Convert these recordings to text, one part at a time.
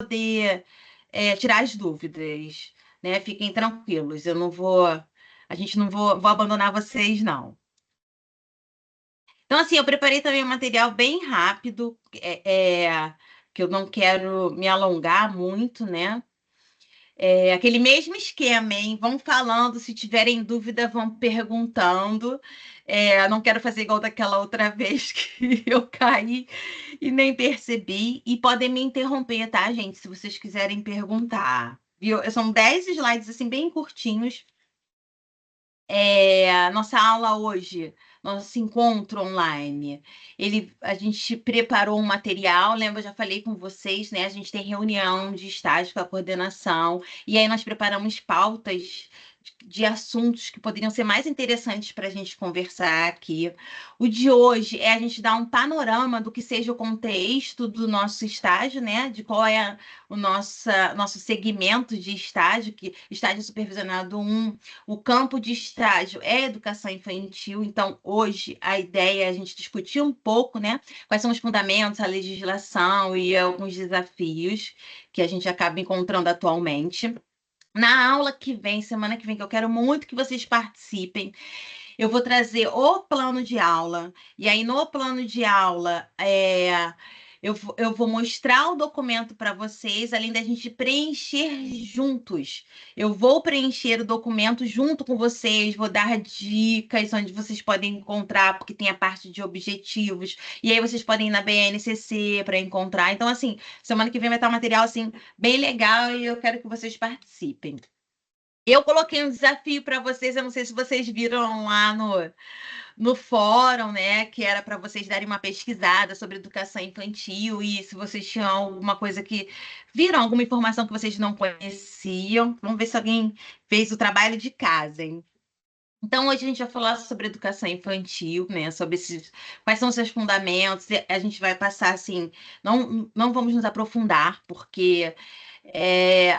poder tirar as dúvidas, né? Fiquem tranquilos, eu não vou, a gente não vou abandonar vocês, não. Então, assim, eu preparei também um material bem rápido, que eu não quero me alongar muito, né? É aquele mesmo esquema, hein? Vão falando, se tiverem dúvida, vão perguntando. Não quero fazer igual daquela outra vez que eu caí e nem percebi. E podem me interromper, tá, gente? Se vocês quiserem perguntar. Viu? São 10 slides, assim, bem curtinhos. Nossa aula hoje, nosso encontro online, a gente preparou um material, lembra, eu já falei com vocês, né? A gente tem reunião de estágio com a coordenação, e aí nós preparamos pautas de assuntos que poderiam ser mais interessantes para a gente conversar aqui. O de hoje é a gente dar um panorama do que seja o contexto do nosso estágio, né? De qual é o nosso segmento de estágio, que estágio supervisionado 1. O campo de estágio é educação infantil, então hoje a ideia é a gente discutir um pouco, né, quais são os fundamentos, a legislação e alguns desafios que a gente acaba encontrando atualmente. Na aula que vem, semana que vem, que eu quero muito que vocês participem, eu vou trazer o plano de aula, e aí no plano de aula eu vou mostrar o documento para vocês, além da gente preencher juntos. Eu vou preencher o documento junto com vocês, vou dar dicas onde vocês podem encontrar, porque tem a parte de objetivos, e aí vocês podem ir na BNCC para encontrar. Então, assim, semana que vem vai estar um material assim, bem legal e eu quero que vocês participem. Eu coloquei um desafio para vocês, eu não sei se vocês viram lá no fórum, né? Que era para vocês darem uma pesquisada sobre educação infantil e se vocês tinham alguma coisa que viram, alguma informação que vocês não conheciam. Vamos ver se alguém fez o trabalho de casa, hein? Então, hoje a gente vai falar sobre educação infantil, né? Sobre quais são os seus fundamentos. E a gente vai passar assim, não vamos nos aprofundar, porque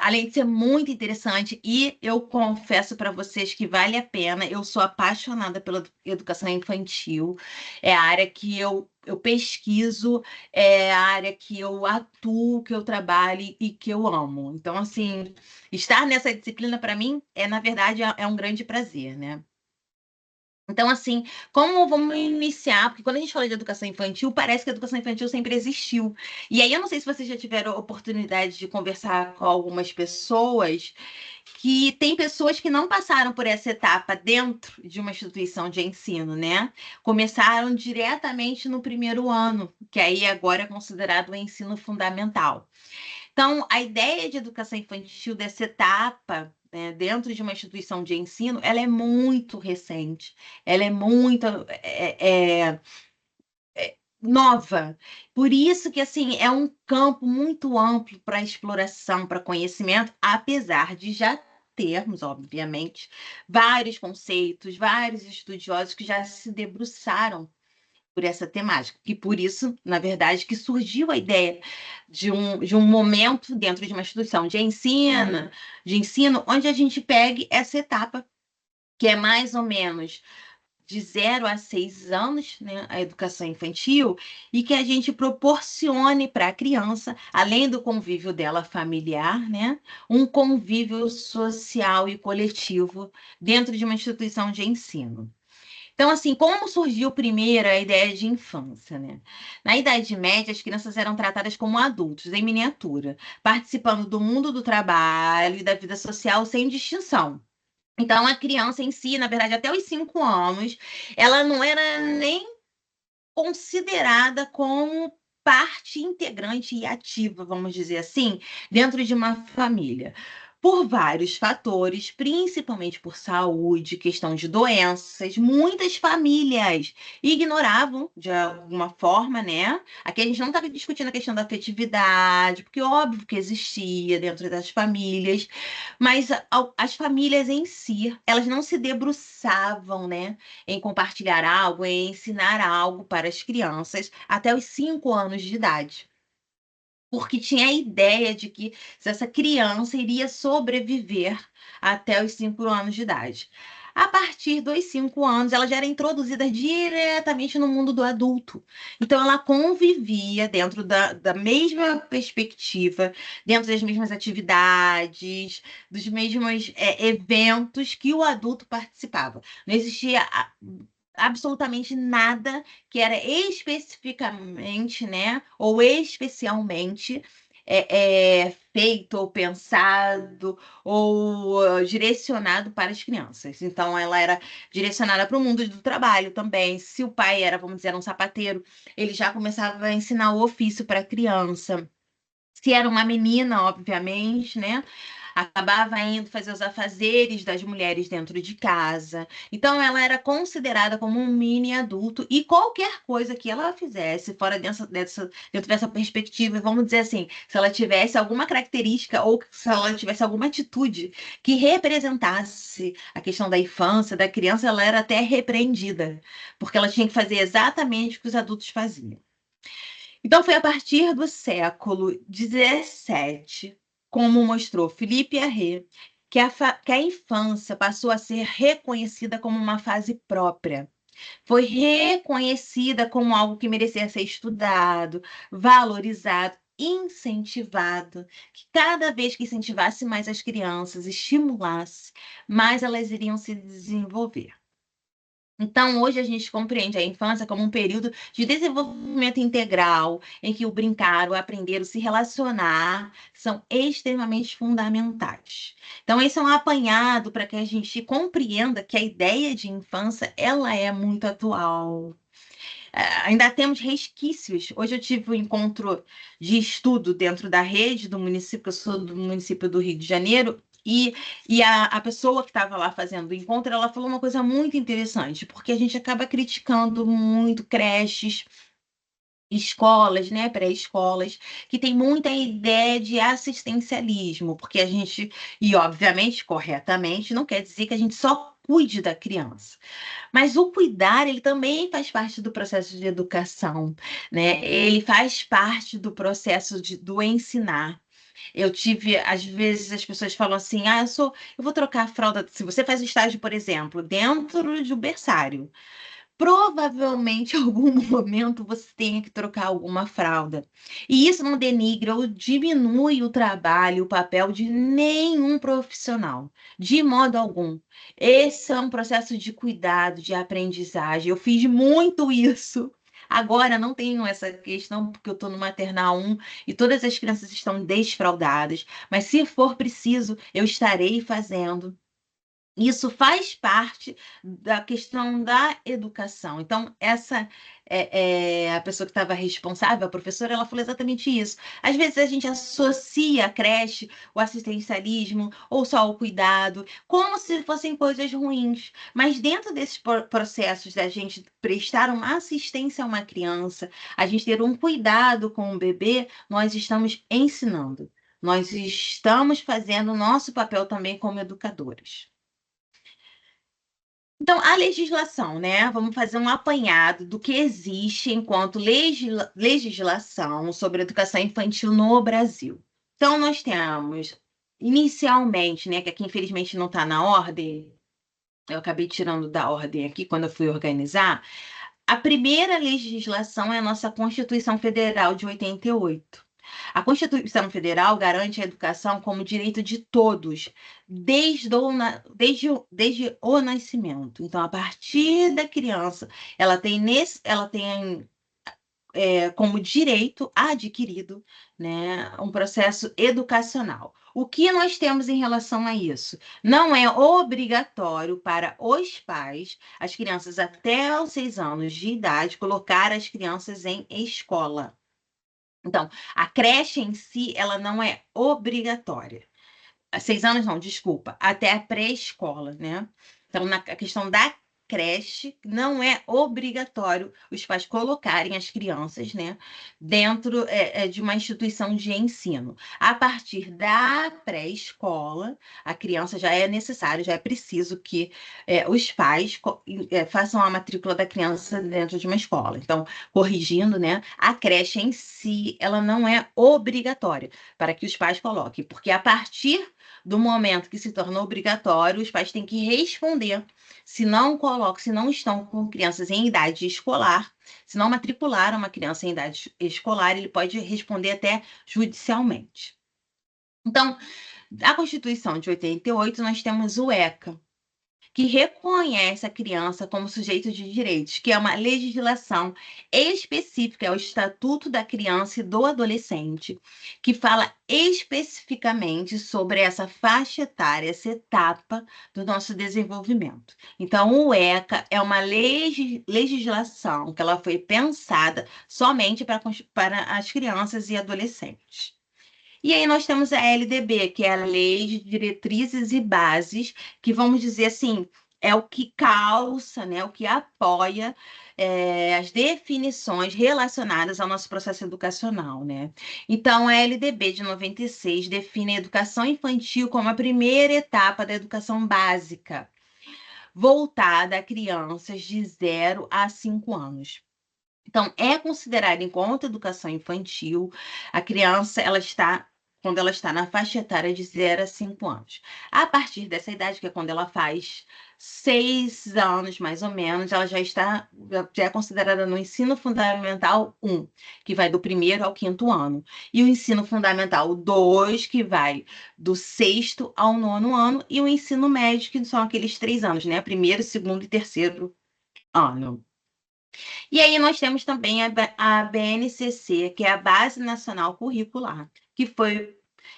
além de ser muito interessante, e eu confesso para vocês que vale a pena, eu sou apaixonada pela educação infantil, é a área que eu pesquiso, é a área que eu atuo, que eu trabalho e que eu amo. Então, assim, estar nessa disciplina para mim na verdade, é um grande prazer, né? Então, assim, como vamos iniciar? Porque quando a gente fala de educação infantil, parece que a educação infantil sempre existiu. E aí, eu não sei se vocês já tiveram oportunidade de conversar com algumas pessoas, que tem pessoas que não passaram por essa etapa dentro de uma instituição de ensino, né? Começaram diretamente no primeiro ano, que aí agora é considerado o ensino fundamental. Então, a ideia de educação infantil dessa etapa, né, dentro de uma instituição de ensino, ela é muito recente, ela é muito nova. Por isso que assim é um campo muito amplo para exploração, para conhecimento, apesar de já termos, obviamente, vários conceitos, vários estudiosos que já se debruçaram por essa temática. E por isso, na verdade, que surgiu a ideia de um momento dentro de uma instituição de ensino, onde a gente pegue essa etapa, que é mais ou menos de 0 a 6 anos, né, a educação infantil, e que a gente proporcione para a criança, além do convívio dela familiar, né, um convívio social e coletivo dentro de uma instituição de ensino. Então, assim, como surgiu primeiro a ideia de infância, né? Na Idade Média, as crianças eram tratadas como adultos, em miniatura, participando do mundo do trabalho e da vida social sem distinção. Então, a criança em si, na verdade, até os 5 anos, ela não era nem considerada como parte integrante e ativa, vamos dizer assim, dentro de uma família. Por vários fatores, principalmente por saúde, questão de doenças, muitas famílias ignoravam de alguma forma, né? Aqui a gente não está discutindo a questão da afetividade, porque óbvio que existia dentro das famílias, mas as famílias em si, elas não se debruçavam, né, em compartilhar algo, em ensinar algo para as crianças até os 5 anos de idade. Porque tinha a ideia de que se essa criança iria sobreviver até os 5 anos de idade. A partir dos 5 anos, ela já era introduzida diretamente no mundo do adulto. Então, ela convivia dentro da mesma perspectiva, dentro das mesmas atividades, dos mesmos eventos que o adulto participava. Não existia absolutamente nada que era especificamente, né, ou especialmente feito ou pensado ou direcionado para as crianças. Então, ela era direcionada para o mundo do trabalho também. Se o pai era, vamos dizer, um sapateiro, ele já começava a ensinar o ofício para a criança. Se era uma menina, obviamente, né? Acabava indo fazer os afazeres das mulheres dentro de casa. Então, ela era considerada como um mini adulto e qualquer coisa que ela fizesse fora dentro dessa perspectiva, vamos dizer assim, se ela tivesse alguma característica ou se ela tivesse alguma atitude que representasse a questão da infância, da criança, ela era até repreendida, porque ela tinha que fazer exatamente o que os adultos faziam. Então, foi a partir do século XVII, como mostrou Philippe Arré, que a infância passou a ser reconhecida como uma fase própria. Foi reconhecida como algo que merecia ser estudado, valorizado, incentivado, que cada vez que incentivasse mais as crianças, estimulasse, mais elas iriam se desenvolver. Então, hoje a gente compreende a infância como um período de desenvolvimento integral, em que o brincar, o aprender, o se relacionar são extremamente fundamentais. Então, esse é um apanhado para que a gente compreenda que a ideia de infância ela é muito atual. Ainda temos resquícios. Hoje eu tive um encontro de estudo dentro da rede do município, que eu sou do município do Rio de Janeiro, e a pessoa que estava lá fazendo o encontro, ela falou uma coisa muito interessante, porque a gente acaba criticando muito creches, escolas, né, pré-escolas, que tem muita ideia de assistencialismo, porque a gente, e obviamente, corretamente, não quer dizer que a gente só cuide da criança. Mas o cuidar, ele também faz parte do processo de educação, né? Ele faz parte do processo do ensinar. Eu tive, às vezes, as pessoas falam assim: eu vou trocar a fralda. Se você faz estágio, por exemplo, dentro de um berçário, provavelmente em algum momento você tenha que trocar alguma fralda. E isso não denigra ou diminui o trabalho, o papel de nenhum profissional, de modo algum. Esse é um processo de cuidado, de aprendizagem. Eu fiz muito isso. Agora não tenho essa questão porque eu estou no maternal 1 e todas as crianças estão desfraldadas, mas se for preciso, eu estarei fazendo. Isso faz parte da questão da educação. Então, essa a pessoa que estava responsável, a professora, ela falou exatamente isso. Às vezes a gente associa a creche, o assistencialismo ou só o cuidado, como se fossem coisas ruins. Mas dentro desses processos da gente prestar uma assistência a uma criança, a gente ter um cuidado com o bebê, nós estamos ensinando. Nós estamos fazendo o nosso papel também como educadores. Então, a legislação, né? Vamos fazer um apanhado do que existe enquanto legislação sobre educação infantil no Brasil. Então, nós temos, inicialmente, né, que aqui infelizmente não está na ordem, eu acabei tirando da ordem aqui quando eu fui organizar. A primeira legislação é a nossa Constituição Federal de 88. A Constituição Federal garante a educação como direito de todos, desde o nascimento. Então, a partir da criança, ela tem como direito adquirido, né, um processo educacional. O que nós temos em relação a isso? Não é obrigatório para os pais, as crianças até os 6 anos de idade, colocar as crianças em escola. Então, a creche em si, ela não é obrigatória. 6 anos não, desculpa, até a pré-escola, né? Então, na questão da creche, não é obrigatório os pais colocarem as crianças, né, dentro de uma instituição de ensino. A partir da pré-escola, a criança já é necessário, já é preciso que os pais façam a matrícula da criança dentro de uma escola. Então, corrigindo, né, a creche em si, ela não é obrigatória para que os pais coloquem, porque a partir do momento que se tornou obrigatório, os pais têm que responder se não estão com crianças em idade escolar, se não matricularam uma criança em idade escolar, ele pode responder até judicialmente. Então, a Constituição de 88, nós temos o ECA, que reconhece a criança como sujeito de direitos, que é uma legislação específica, é o Estatuto da Criança e do Adolescente, que fala especificamente sobre essa faixa etária, essa etapa do nosso desenvolvimento. Então, o ECA é uma legislação que ela foi pensada somente para as crianças e adolescentes. E aí nós temos a LDB, que é a Lei de Diretrizes e Bases, que vamos dizer assim, é o que calça, né, o que apoia as definições relacionadas ao nosso processo educacional, né? Então, a LDB de 96 define a educação infantil como a primeira etapa da educação básica, voltada a crianças de 0 a 5 anos. Então, é considerada enquanto educação infantil, a criança, quando ela está na faixa etária de 0 a 5 anos. A partir dessa idade, que é quando ela faz 6 anos, mais ou menos, ela já é considerada no ensino fundamental 1, que vai do 1º ao 5º ano. E o ensino fundamental 2, que vai do 6º ao 9º ano. E o ensino médio, que são aqueles 3 anos, né? 1º, 2º e 3º ano. E aí nós temos também a BNCC, que é a Base Nacional Curricular, que foi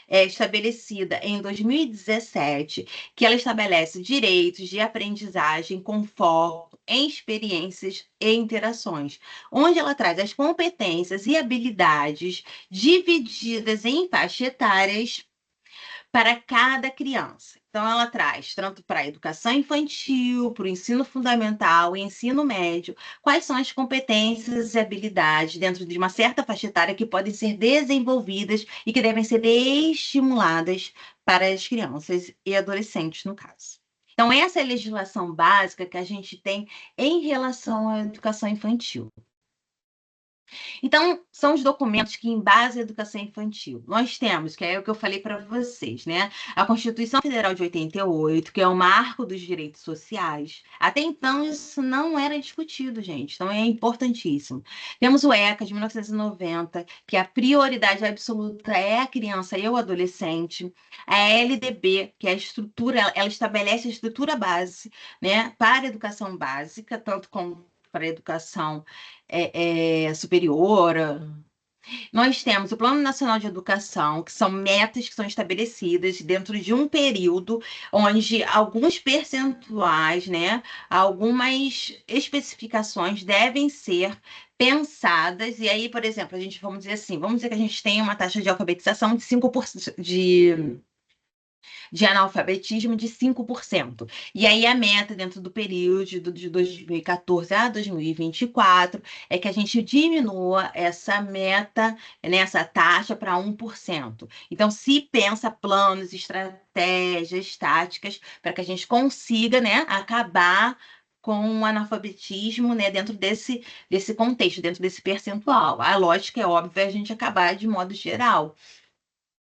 estabelecida em 2017, que ela estabelece direitos de aprendizagem com foco em experiências e interações, onde ela traz as competências e habilidades divididas em faixas etárias para cada criança. Então, ela traz tanto para a educação infantil, para o ensino fundamental e ensino médio, quais são as competências e habilidades dentro de uma certa faixa etária que podem ser desenvolvidas e que devem ser estimuladas para as crianças e adolescentes, no caso. Então, essa é a legislação básica que a gente tem em relação à educação infantil. Então, são os documentos que embasam a educação infantil. Nós temos, que é o que eu falei para vocês, né? A Constituição Federal de 88, que é o marco dos direitos sociais. Até então, isso não era discutido, gente. Então, é importantíssimo. Temos o ECA, de 1990, que a prioridade absoluta é a criança e o adolescente. A LDB, que é a estrutura, ela estabelece a estrutura base, né, para a educação básica, tanto como para a educação superior. Nós temos o Plano Nacional de Educação, que são metas que são estabelecidas dentro de um período onde alguns percentuais, né, algumas especificações devem ser pensadas. E aí, por exemplo, vamos dizer que a gente tem uma taxa de alfabetização de 5%, de analfabetismo de 5%. E aí a meta dentro do período de 2014 a 2024 é que a gente diminua essa meta, nessa taxa para 1%. Então, se pensa planos, estratégias, táticas, para que a gente consiga, né, acabar com o analfabetismo, né, dentro desse contexto, dentro desse percentual. A lógica é óbvia, a gente acabar de modo geral.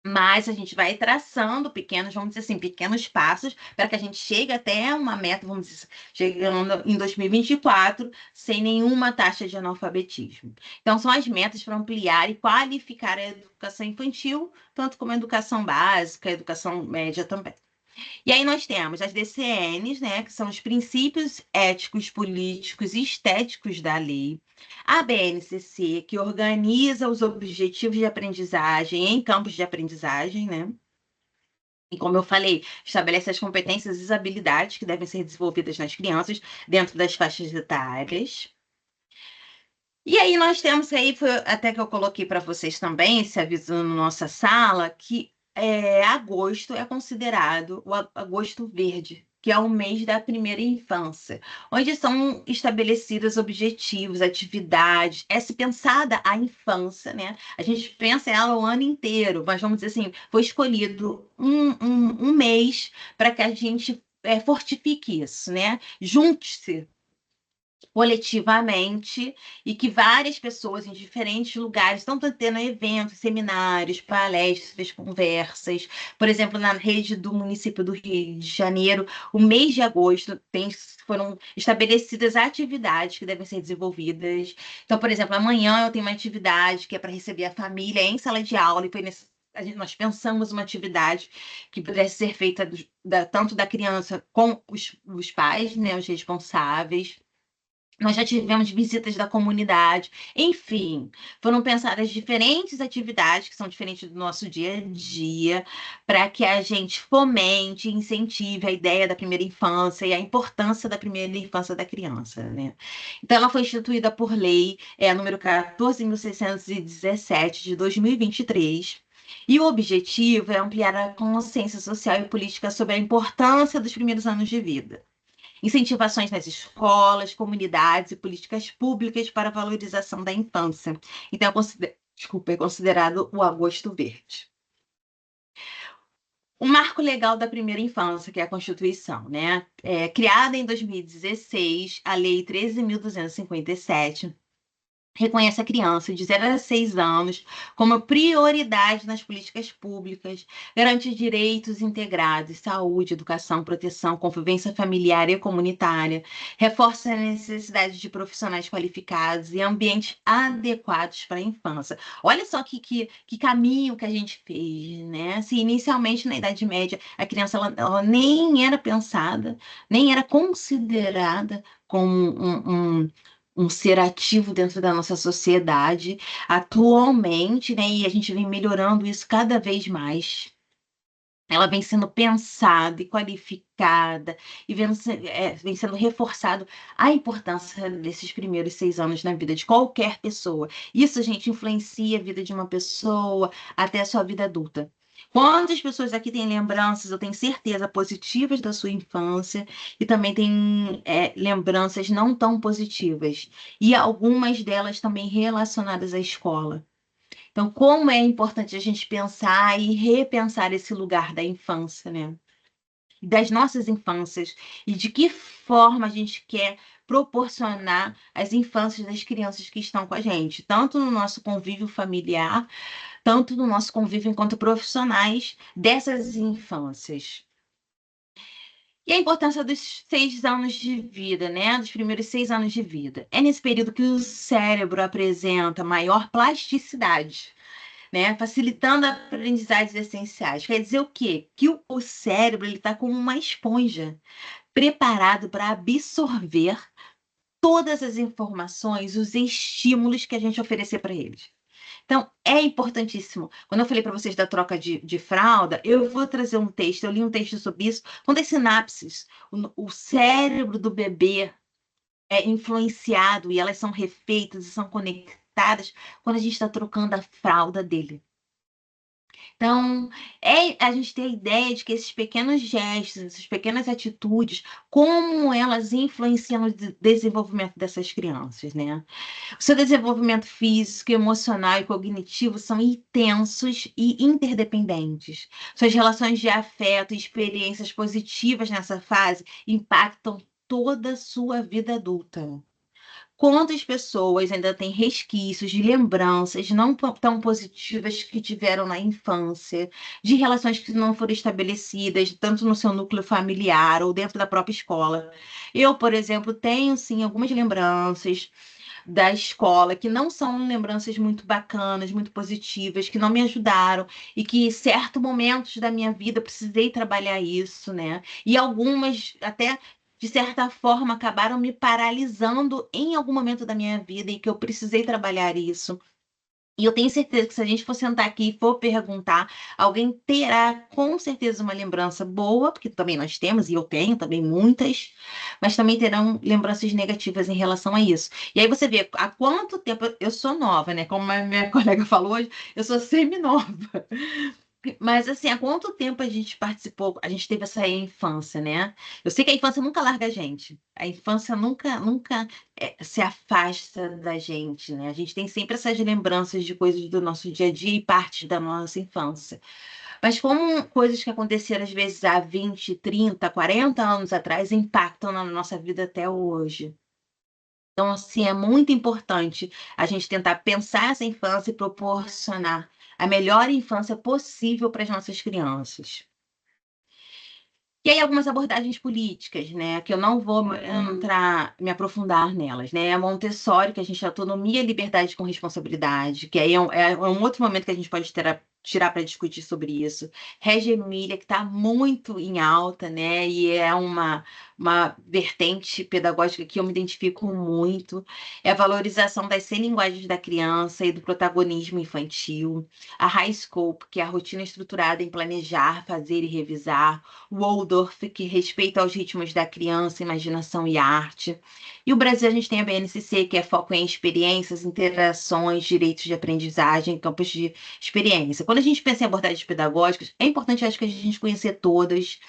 Mas a gente vai traçando vamos dizer assim, pequenos passos para que a gente chegue até uma meta, vamos dizer, chegando em 2024, sem nenhuma taxa de analfabetismo. Então, são as metas para ampliar e qualificar a educação infantil, tanto como a educação básica, a educação média também. E aí nós temos as DCNs, né, que são os princípios éticos, políticos e estéticos da lei. A BNCC, que organiza os objetivos de aprendizagem em campos de aprendizagem, né? E como eu falei, estabelece as competências e as habilidades que devem ser desenvolvidas nas crianças dentro das faixas etárias. E aí nós temos aí, foi até que eu coloquei para vocês também, esse aviso na nossa sala, que agosto é considerado o agosto verde, que é o mês da primeira infância, onde são estabelecidos objetivos, atividades, é se pensada a infância, né? A gente pensa ela o ano inteiro, mas vamos dizer assim, foi escolhido um mês para que a gente fortifique isso, né? Junte-se coletivamente e que várias pessoas em diferentes lugares estão tendo eventos, seminários, palestras, conversas. Por exemplo, na rede do município do Rio de Janeiro, o mês de agosto foram estabelecidas atividades que devem ser desenvolvidas. Então, por exemplo, amanhã eu tenho uma atividade que é para receber a família em sala de aula e foi nós pensamos uma atividade que pudesse ser feita tanto da criança com os pais, né, os responsáveis. Nós já tivemos visitas da comunidade, enfim, foram pensadas diferentes atividades que são diferentes do nosso dia a dia, para que a gente fomente e incentive a ideia da primeira infância e a importância da primeira infância da criança, né? Então, ela foi instituída por lei, número 14.617 de 2023. E o objetivo é ampliar a consciência social e política sobre a importância dos primeiros anos de vida. Incentivações nas escolas, comunidades e políticas públicas para a valorização da infância. Então, desculpa, é considerado o agosto verde. O marco legal da primeira infância, que é a Constituição, né? Criada em 2016, a Lei 13.257 reconhece a criança de 0 a 6 anos como prioridade nas políticas públicas, garante direitos integrados, saúde, educação, proteção, convivência familiar e comunitária, reforça a necessidade de profissionais qualificados e ambientes adequados para a infância. Olha só que caminho que a gente fez, né? Se inicialmente na Idade Média a criança ela nem era pensada, nem era considerada como um ser ativo dentro da nossa sociedade atualmente, né? E a gente vem melhorando isso cada vez mais. Ela vem sendo pensada e qualificada e vem sendo reforçado a importância desses primeiros 6 anos na vida de qualquer pessoa. Isso, gente, influencia a vida de uma pessoa até a sua vida adulta. Quantas pessoas aqui têm lembranças, eu tenho certeza, positivas da sua infância e também têm lembranças não tão positivas. E algumas delas também relacionadas à escola. Então, como é importante a gente pensar e repensar esse lugar da infância, né? Das nossas infâncias e de que forma a gente quer proporcionar as infâncias das crianças que estão com a gente, tanto no nosso convívio familiar, tanto no nosso convívio enquanto profissionais dessas infâncias. E a importância dos 6 anos de vida, né? Dos primeiros 6 anos de vida. É nesse período que o cérebro apresenta maior plasticidade, né? Facilitando aprendizagens essenciais. Quer dizer o quê? Que o cérebro ele está como uma esponja, preparado para absorver todas as informações, os estímulos que a gente oferecer para eles. Então, é importantíssimo. Quando eu falei para vocês da troca de fralda, eu vou trazer um texto, eu li um texto sobre isso, quando as sinapses, o cérebro do bebê é influenciado e elas são refeitas e são conectadas quando a gente está trocando a fralda dele. Então, a gente ter a ideia de que esses pequenos gestos, essas pequenas atitudes, como elas influenciam no desenvolvimento dessas crianças, né? O seu desenvolvimento físico, emocional e cognitivo são intensos e interdependentes. Suas relações de afeto e experiências positivas nessa fase impactam toda a sua vida adulta. Quantas pessoas ainda têm resquícios de lembranças não tão positivas que tiveram na infância, de relações que não foram estabelecidas, tanto no seu núcleo familiar ou dentro da própria escola. Eu, por exemplo, tenho sim algumas lembranças da escola que não são lembranças muito bacanas, muito positivas, que não me ajudaram e que em certos momentos da minha vida eu precisei trabalhar isso, né? E algumas até de certa forma acabaram me paralisando em algum momento da minha vida e que eu precisei trabalhar isso. E eu tenho certeza que se a gente for sentar aqui e for perguntar, alguém terá com certeza uma lembrança boa, porque também nós temos, e eu tenho também muitas, mas também terão lembranças negativas em relação a isso. E aí você vê há quanto tempo eu sou nova, né? Como a minha colega falou hoje, eu sou semi-nova. Mas assim, há quanto tempo a gente participou, a gente teve essa infância, né? Eu sei que a infância nunca larga a gente. A infância nunca se afasta da gente, né? A gente tem sempre essas lembranças de coisas do nosso dia a dia e partes da nossa infância. Mas como coisas que aconteceram às vezes há 20, 30, 40 anos atrás impactam na nossa vida até hoje. Então, assim, é muito importante a gente tentar pensar essa infância e proporcionar a melhor infância possível para as nossas crianças. E aí algumas abordagens políticas, né, que eu não vou entrar, me aprofundar nelas, né, a Montessori, que a gente autonomia e liberdade com responsabilidade, que aí é um outro momento que a gente pode tirar para discutir sobre isso. Reggio Emília, que está muito em alta, né, e é uma vertente pedagógica que eu me identifico muito, é a valorização das 100 linguagens da criança e do protagonismo infantil, a High Scope, que é a rotina estruturada em planejar, fazer e revisar, o Waldorf, que respeita aos ritmos da criança, imaginação e arte. E o Brasil, a gente tem a BNCC, que é foco em experiências, interações, direitos de aprendizagem, campos de experiência. Quando a gente pensa em abordagens pedagógicas, é importante, acho que a gente conhecer todas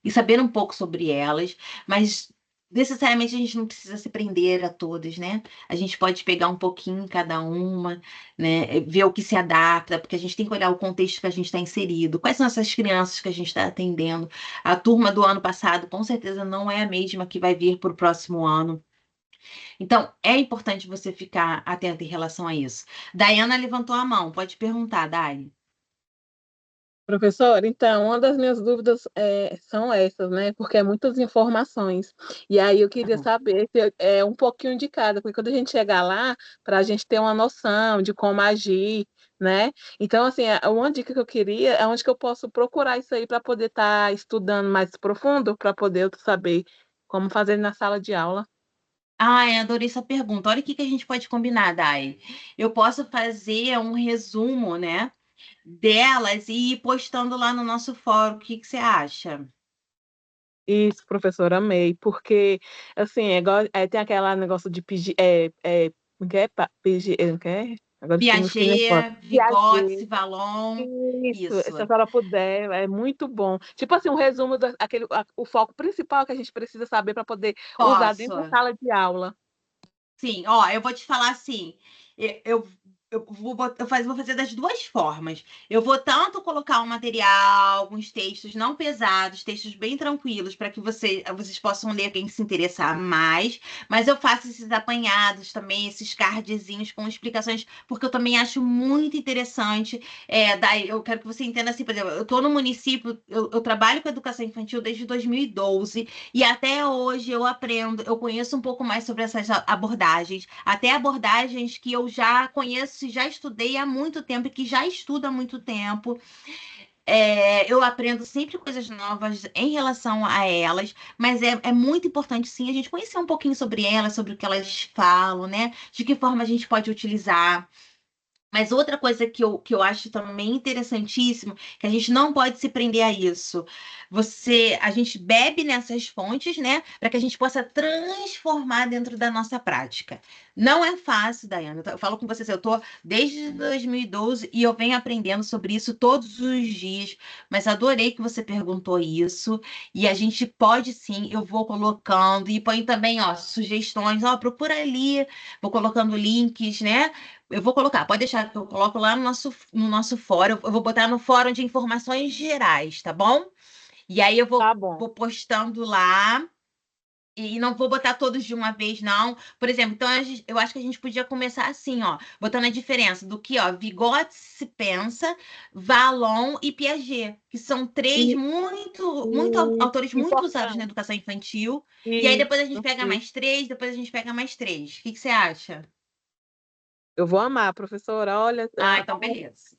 e saber um pouco sobre elas, mas necessariamente a gente não precisa se prender a todas, né? A gente pode pegar um pouquinho em cada uma, né? Ver o que se adapta, porque a gente tem que olhar o contexto que a gente está inserido, quais são essas crianças que a gente está atendendo. A turma do ano passado, com certeza, não é a mesma que vai vir para o próximo ano. Então, é importante você ficar atento em relação a isso. Daiana levantou a mão, pode perguntar, Dai. Professor, então, uma das minhas dúvidas são essas, né? Porque é muitas informações. E aí eu Tá queria bom. saber se é um pouquinho de cada, porque quando a gente chegar lá, para a gente ter uma noção de como agir, né? Então, assim, uma dica que eu queria é onde que eu posso procurar isso aí para poder estar estudando mais profundo, para poder eu saber como fazer na sala de aula. Ai, adorei essa pergunta. Olha o que que a gente pode combinar, Dai. Eu posso fazer um resumo, né, delas e ir postando lá no nosso fórum. O que que você acha? Isso, professor, amei, porque, assim, é igual, tem aquele negócio de pedir, como que é? Pedir, que é? Agora eu fiquei nervosa. Piaget, Piaget, Vygotsky, Vallon. isso, se Isso. a senhora puder, é muito bom. Tipo assim, um resumo o foco principal que a gente precisa saber para poder usar dentro da Posso. sala de aula. Sim, ó, eu vou te falar assim, eu vou fazer das duas formas. Eu vou tanto colocar um material, alguns textos não pesados, textos bem tranquilos, para que vocês possam ler quem se interessar mais, mas eu faço esses apanhados também, esses cardzinhos com explicações, porque eu também acho muito interessante. Daí eu quero que você entenda assim, por exemplo, eu estou no município, eu trabalho com educação infantil desde 2012. E até hoje eu aprendo, eu conheço um pouco mais sobre essas abordagens, até abordagens que eu já conheço e já estudei há muito tempo e que já estudo há muito tempo. Eu aprendo sempre coisas novas em relação a elas, mas é muito importante sim a gente conhecer um pouquinho sobre elas, sobre o que elas falam, né? De que forma a gente pode utilizar. Mas outra coisa que eu acho também interessantíssimo, que a gente não pode se prender a isso. A gente bebe nessas fontes, né, para que a gente possa transformar dentro da nossa prática. Não é fácil, Dayana. Eu falo com vocês, eu tô desde 2012 e eu venho aprendendo sobre isso todos os dias. Mas adorei que você perguntou isso. E a gente pode sim, eu vou colocando e põe também, ó, sugestões, ó, procura ali, vou colocando links, né? Eu vou colocar, pode deixar que eu coloco lá no nosso fórum. Eu vou botar no fórum de informações gerais, tá bom? E aí eu vou, Tá bom. vou postando lá. E não vou botar todos de uma vez, não. Por exemplo, então eu acho que a gente podia começar assim, ó, botando a diferença do que, ó, Vygotsky pensa, Vallon e Piaget, que são três E, muito e autores muito usados na importante. educação infantil. E aí depois a gente Isso, pega isso. mais três, depois a gente pega mais três. O que que você acha? Eu vou amar, professora. Olha, Ah, então beleza.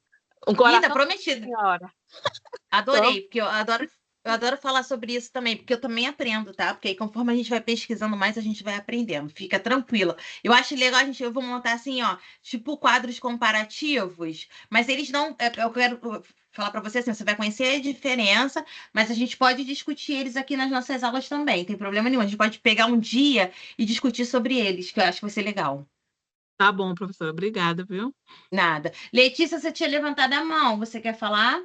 um Ih, tá coração, prometido. senhora. Tô. Adorei, porque eu adoro falar sobre isso também, porque eu também aprendo, tá? Porque aí conforme a gente vai pesquisando mais, a gente vai aprendendo. Fica tranquila. Eu acho legal, eu vou montar assim, ó, tipo quadros comparativos, mas eles não. Eu quero falar pra você assim, você vai conhecer a diferença, mas a gente pode discutir eles aqui nas nossas aulas também, não tem problema nenhum. A gente pode pegar um dia e discutir sobre eles, que eu acho que vai ser legal. Tá bom, professora. Obrigada, viu? Nada. Letícia, você tinha levantado a mão, você quer falar?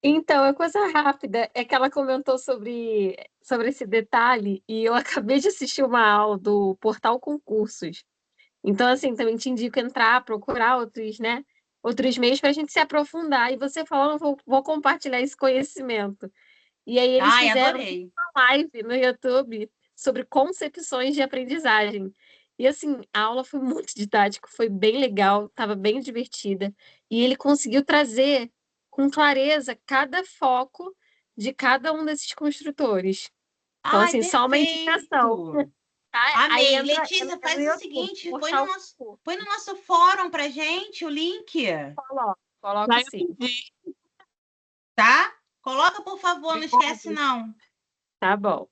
Então, é coisa rápida. É que ela comentou sobre esse detalhe e eu acabei de assistir uma aula do Portal Concursos. Então, assim, também te indico entrar, procurar outros, né, outros meios para a gente se aprofundar. E você falando, eu vou compartilhar esse conhecimento. E aí eles Ai, fizeram adorei. uma live no YouTube sobre concepções de aprendizagem. E assim, a aula foi muito didática, foi bem legal, estava bem divertida. E ele conseguiu trazer com clareza cada foco de cada um desses construtores. Então, Ai, assim, só uma indicação, perfeito! tá? Aí Amei. entra Letícia, no faz o YouTube, seguinte, Portal Curso. põe no nosso fórum pra gente o link, Coloco Já eu sim. pedi. tá? Coloca, por favor, não esquece Obrigada. não. Tá bom.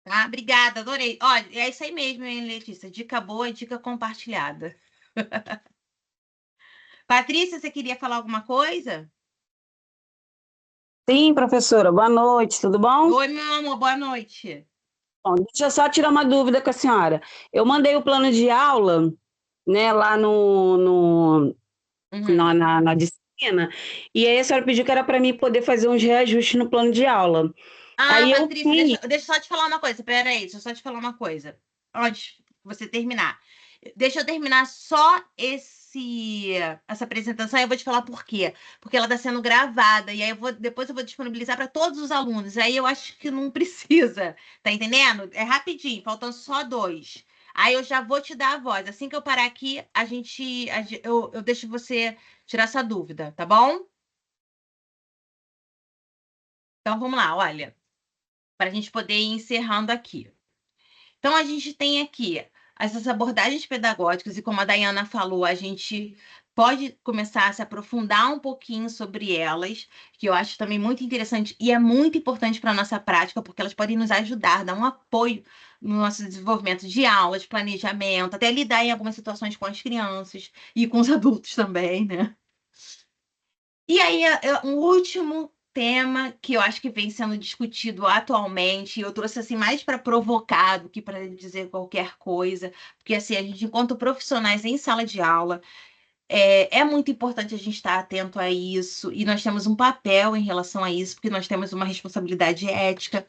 Tá? Obrigada, adorei. Olha, é isso aí mesmo, hein, Letícia? Dica boa e dica compartilhada. Patrícia, você queria falar alguma coisa? Sim, professora, boa noite, tudo bom? Oi, meu amor, boa noite. Bom, deixa eu só tirar uma dúvida com a senhora. Eu mandei o plano de aula, né, lá Uhum. na disciplina, e aí a senhora pediu que era para mim poder fazer uns reajustes no plano de aula. Ah, Aí eu Patrícia, fiz, deixa eu só te falar uma coisa. Pera aí, deixa eu só te falar uma coisa. Antes de você terminar. Deixa eu terminar só essa apresentação e eu vou te falar por quê. Porque ela está sendo gravada e aí depois eu vou disponibilizar para todos os alunos. Aí eu acho que não precisa, tá entendendo? É rapidinho, faltam só dois. Aí eu já vou te dar a voz. Assim que eu parar aqui, eu deixo você tirar essa dúvida, tá bom? Então vamos lá, olha, para a gente poder ir encerrando aqui. Então, a gente tem aqui essas abordagens pedagógicas, e como a Dayana falou, a gente pode começar a se aprofundar um pouquinho sobre elas, que eu acho também muito interessante e é muito importante para a nossa prática, porque elas podem nos ajudar, dar um apoio no nosso desenvolvimento de aulas, planejamento, até lidar em algumas situações com as crianças e com os adultos também, né? E aí, um último tema que eu acho que vem sendo discutido atualmente, eu trouxe assim mais para provocar do que para dizer qualquer coisa, porque assim, a gente, enquanto profissionais em sala de aula, é muito importante a gente estar atento a isso, e nós temos um papel em relação a isso, porque nós temos uma responsabilidade ética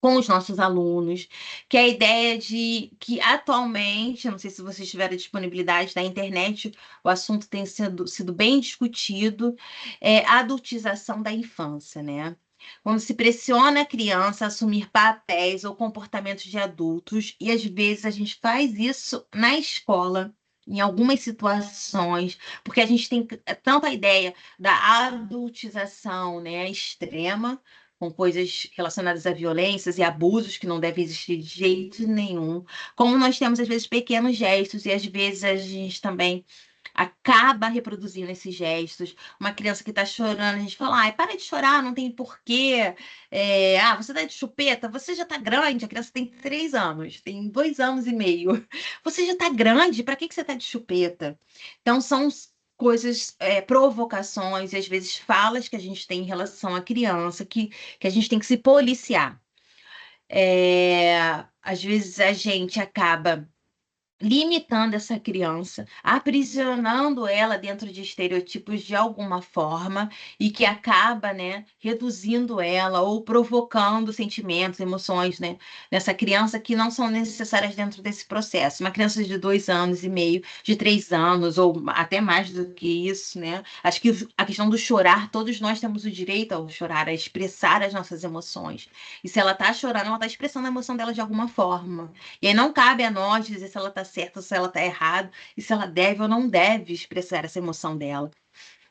com os nossos alunos, que é a ideia de que atualmente, eu não sei se vocês tiveram disponibilidade na internet, o assunto tem sido bem discutido, é a adultização da infância, né? Quando se pressiona a criança a assumir papéis ou comportamentos de adultos, e às vezes a gente faz isso na escola, em algumas situações, porque a gente tem tanto a ideia da adultização, né, extrema, com coisas relacionadas a violências e abusos que não devem existir de jeito nenhum. Como nós temos, às vezes, pequenos gestos, e às vezes a gente também acaba reproduzindo esses gestos. Uma criança que está chorando, a gente fala, ai, para de chorar, não tem porquê. Você tá de chupeta, você já está grande, a criança tem 3 anos, tem 2 anos e meio. Você já está grande, para que você está de chupeta? Então, são coisas, provocações e às vezes falas que a gente tem em relação à criança que a gente tem que se policiar. Às vezes a gente acaba limitando essa criança, aprisionando ela dentro de estereotipos de alguma forma e que acaba, né, reduzindo ela ou provocando sentimentos, emoções, né, nessa criança que não são necessárias dentro desse processo. Uma criança de 2 anos e meio, de 3 anos ou até mais do que isso, né? Acho que a questão do chorar, todos nós temos o direito ao chorar, a expressar as nossas emoções. E se ela está chorando, ela está expressando a emoção dela de alguma forma. E aí não cabe a nós dizer se ela está certa ou se ela está errada, e se ela deve ou não deve expressar essa emoção dela,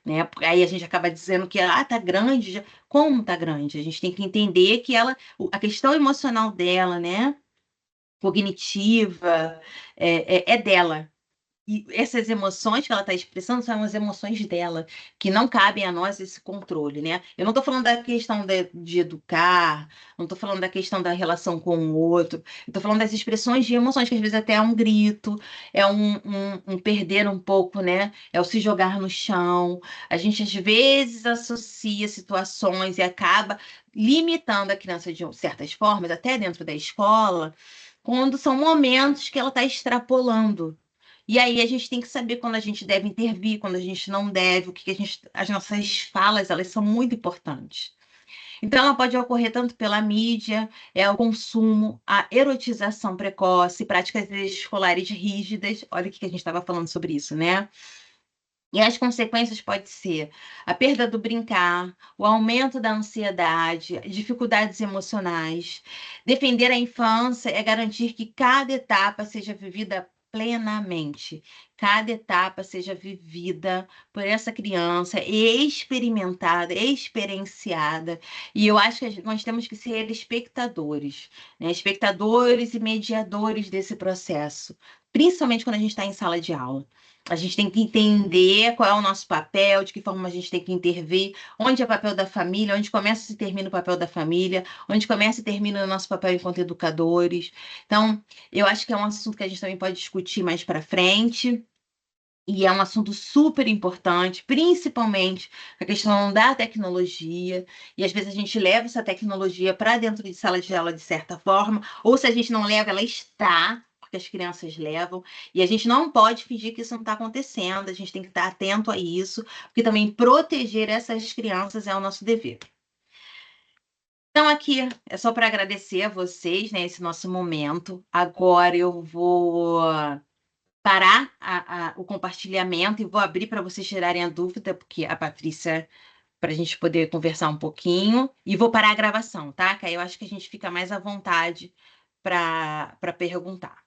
né? Porque aí a gente acaba dizendo que tá grande, como tá grande? A gente tem que entender que a questão emocional dela, né? Cognitiva, é dela. E essas emoções que ela está expressando são as emoções dela, que não cabem a nós esse controle, né? Eu não estou falando da questão de educar, não estou falando da questão da relação com o outro, eu estou falando das expressões de emoções, que às vezes até é um grito, é um perder um pouco, né? É o se jogar no chão. A gente às vezes associa situações e acaba limitando a criança de certas formas, até dentro da escola, quando são momentos que ela está extrapolando. E aí a gente tem que saber quando a gente deve intervir, quando a gente não deve, o que a gente, as nossas falas, elas são muito importantes. Então ela pode ocorrer tanto pela mídia, o consumo, a erotização precoce, práticas escolares rígidas. Olha o que a gente estava falando sobre isso, né? E as consequências podem ser a perda do brincar, o aumento da ansiedade, dificuldades emocionais. Defender a infância é garantir que cada etapa seja vivida plenamente, cada etapa seja vivida por essa criança, e experimentada, experienciada. E eu acho que nós temos que ser espectadores, né? Espectadores e mediadores desse processo, principalmente quando a gente está em sala de aula. A gente tem que entender qual é o nosso papel, de que forma a gente tem que intervir, onde é o papel da família, onde começa e termina o papel da família, onde começa e termina o nosso papel enquanto educadores. Então, eu acho que é um assunto que a gente também pode discutir mais para frente. E é um assunto super importante, principalmente a questão da tecnologia. E às vezes a gente leva essa tecnologia para dentro de sala de aula de certa forma, ou se a gente não leva, ela está, porque as crianças levam. E a gente não pode fingir que isso não está acontecendo, a gente tem que estar atento a isso, porque também proteger essas crianças é o nosso dever. Então, aqui é só para agradecer a vocês, né, esse nosso momento. Agora eu vou parar o compartilhamento e vou abrir para vocês tirarem a dúvida, porque a Patrícia, para a gente poder conversar um pouquinho, e vou parar a gravação, tá? Que aí eu acho que a gente fica mais à vontade para perguntar.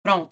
Pronto.